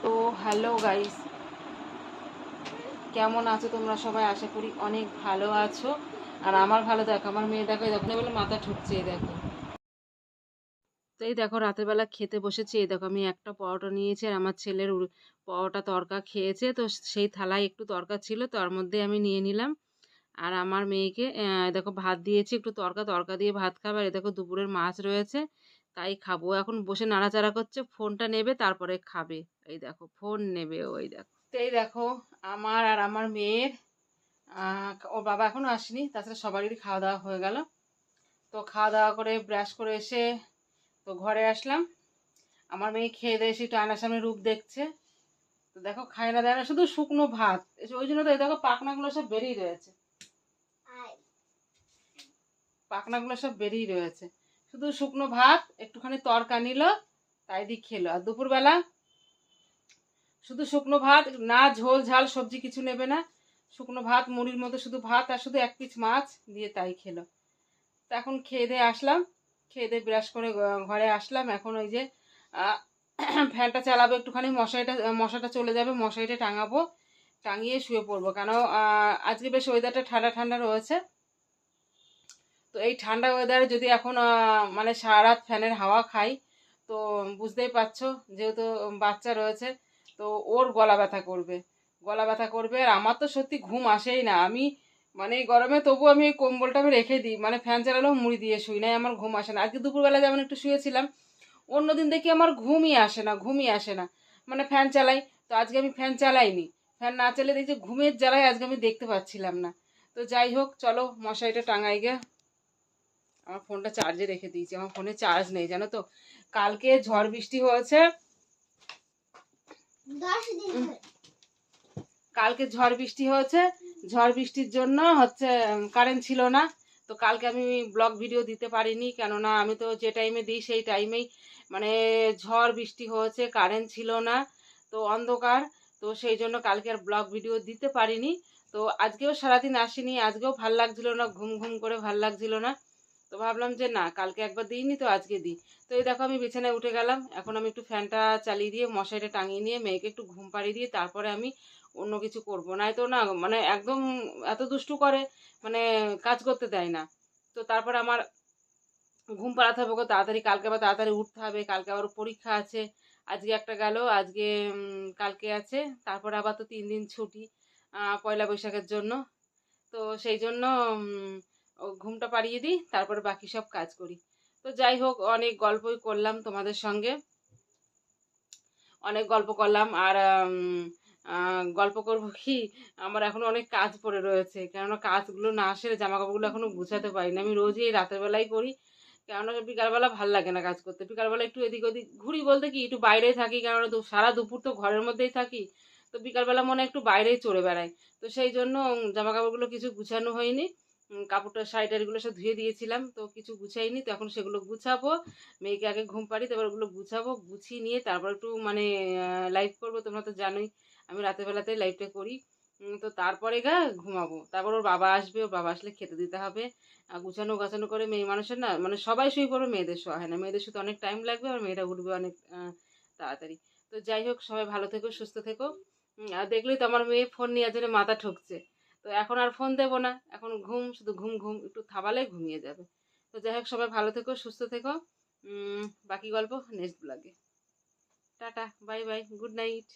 তো hello guys, কেমন আছো তোমরা সবাই? আশা করি অনেক ভালো আছো। আর আমার ভালো, দেখো আমার মেয়ে দেখো যখন বলে মাথা ঠুকছে, এই দেখো। তো এই দেখো রাতের বেলা খেতে বসেছি, এই দেখো আমি একটা পরোটা নিয়েছি আর আমার ছেলের পরোটা তরকা খেয়েছে, তো সেই থালায় একটু তরকা ছিল, তার মধ্যে আমি নিয়ে নিলাম। আর আমার মেয়েকে দেখো ভাত দিয়েছি, একটু তরকা তরকা দিয়ে ভাত খাবে। আর এই দেখো দুপুরের মাছ রয়েছে, তাই খাবো। এখন বসে নাড়াচাড়া করছে, ফোনটা নেবে তারপরে খাবে। এই দেখো ফোন নেবে, ওই দেখো। তো এই দেখো আমার আর আমার মেয়ের ওর বাবা এখনো আসেনি, তাছাড়া সবারই খাওয়া দাওয়া হয়ে গেল। তো খাওয়া দাওয়া করে ব্রাশ করে এসে তো ঘরে আসলাম। আমার মেয়ে খেয়ে দিয়ে এসে একটু আয়নার সামনে রূপ দেখছে। তো দেখো খায় না দেয় না, শুধু শুকনো ভাত। ওই জন্য তো এই দেখো পাখনাগুলো সব বেরিয়ে রয়েছে, পাখনাগুলো সব বেরিয়ে রয়েছে। শুধু শুকনো ভাত একটুখানি তরকা নিল, তাই দিয়ে খেলো। আর দুপুরবেলা শুধু শুকনো ভাত, না ঝোল ঝাল সবজি কিছু নেবে না, শুকনো ভাত মুড়ির মতো শুধু ভাত আর শুধু এক পিস মাছ দিয়ে তাই খেলো। তো এখন খেয়ে দিয়ে আসলাম, খেয়ে দিয়ে ব্রাশ করে ঘরে আসলাম। এখন ওই যে আহ, ফ্যানটা চালাবো একটুখানি, মশাটা চলে যাবে, মশারিটা টাঙাবো, টাঙিয়ে শুয়ে পড়বো। কেন আজকে বেশ ওয়েদারটা ঠান্ডা ঠান্ডা রয়েছে। তো এই ঠান্ডা ওয়েদারে যদি এখন মানে সারা রাত ফ্যানের হাওয়া খাই, তো বুঝতেই পারছো, যেহেতু বাচ্চা রয়েছে, তো ওর গলা ব্যথা করবে, গলা ব্যথা করবে। আর আমার তো সত্যি ঘুম আসেই না। আমি মানে এই গরমে তবু আমি এই কম্বলটা আমি রেখে দিই, মানে ফ্যান চালালেও মুড়ি দিয়ে শুই, নাই আমার ঘুম আসে না। আজকে দুপুরবেলা যেমন একটু শুয়েছিলাম, অন্যদিন দেখি আমার ঘুমই আসে না, ঘুমই আসে না, মানে ফ্যান চালাই। তো আজকে আমি ফ্যান চালাইনি, ফ্যান না চালিয়ে দেখছি ঘুমের জ্বালায় আজকে আমি দেখতে পাচ্ছিলাম না। তো যাই হোক, চলো মশারিটা টাঙাই গে। আমার ফোনটা চার্জে রেখে দিয়েছি, আমার ফোনে চার্জ নেই জানো তো। কালকে ঝড় বৃষ্টি হয়েছে, কালকে ঝড় বৃষ্টি হয়েছে, ঝড় বৃষ্টির জন্য হচ্ছে কারেন্ট ছিল না। তো কালকে আমি ব্লগ ভিডিও দিতে পারিনি, কেননা আমি তো যে টাইমে দিই সেই টাইমেই মানে ঝড় বৃষ্টি হয়েছে, কারেন্ট ছিল না, তো অন্ধকার। তো সেই জন্য কালকে আর ব্লগ ভিডিও দিতে পারিনি। তো আজকেও সারাদিন আসেনি, আজকেও ভাল লাগছিল না, ঘুম ঘুম করে ভাল লাগছিল না। তো ভাবলাম যে না, কালকে একবার দিইনি তো আজকে দিই। তো এই দেখো আমি বিছানায় উঠে গেলাম, এখন আমি একটু ফ্যানটা চালিয়ে দিয়ে মশারিটা টাঙিয়ে নিয়ে মেয়েকে একটু ঘুম পাড়িয়ে দিয়ে তারপরে আমি অন্য কিছু করব। নাই তো না, মানে একদম এত দুষ্টু করে, মানে কাজ করতে দেয় না। তো তারপর আমার ঘুম পাড়াতে হবে গো তাড়াতাড়ি, কালকে আবার তাড়াতাড়ি উঠতে হবে, কালকে আবার পরীক্ষা আছে। আজকে একটা গেল, আজকে কালকে আছে, তারপর আবার তো 3 দিন ছুটি পয়লা বৈশাখের জন্য। তো সেই জন্য ও ঘুমটা পাড়িয়ে দিই, তারপরে বাকি সব কাজ করি। তো যাই হোক, অনেক গল্পই করলাম তোমাদের সঙ্গে, অনেক গল্প করলাম। আর গল্প করব কি, আমার এখনো অনেক কাজ পড়ে রয়েছে, কেননা কাজগুলো না সেরে জামা কাপড়গুলো এখনো গুছাতে পারিনি। আমি রোজই এই রাতের বেলাই করি, কেননা বিকালবেলা ভাল লাগে না কাজ করতে। বিকালবেলা একটু এদিক ওদিক ঘুরি, বলতে কি একটু বাইরেই থাকি, কেননা সারা দুপুর তো ঘরের মধ্যেই থাকি। তো বিকালবেলা মনে হয় একটু বাইরেই চড়ে বেড়াই। তো সেই জন্য জামা কাপড়গুলো কিছু গুছানো হয়নি। কাপড়টা শাড়ি টাড়িগুলো সব ধুয়ে দিয়েছিলাম, তো কিছু গুছাইনি, তো এখন সেগুলো গুছাবো। মেয়েকে আগে ঘুম পাড়ি, তারপর ওগুলো গুছাবো, গুছিয়ে নিয়ে তারপর একটু মানে লাইভ করবো। তোমরা তো জানোই আমি রাতের বেলাতেই লাইভটা করি। তো তারপরে ঘুমাবো, তারপর ওর বাবা আসবে, ওর বাবা আসলে খেতে দিতে হবে। গুছানো গাছানো করে মেয়ে মানুষের না, মানে সবাই শুয়ে পড়বে, মেয়েদের শোয়া হয় না, মেয়েদের শুতে অনেক টাইম লাগবে, আর মেয়েরা উঠবে অনেক তাড়াতাড়ি। তো যাই হোক, সবাই ভালো থেকো, সুস্থ থেকো। আর দেখলেই তো আমার মেয়ে ফোন নিয়ে জন্য মাথা ঠকছে। তো এখন আর ফোন দেবো না, এখন ঘুম, শুধু ঘুম ঘুম, একটু থাবালে ঘুমিয়ে যাবে। তো যাই হোক, সবাই ভালো থেকো, সুস্থ থেকো। বাকি গল্প নেক্সট ব্লগে। Tata, bye bye, good night.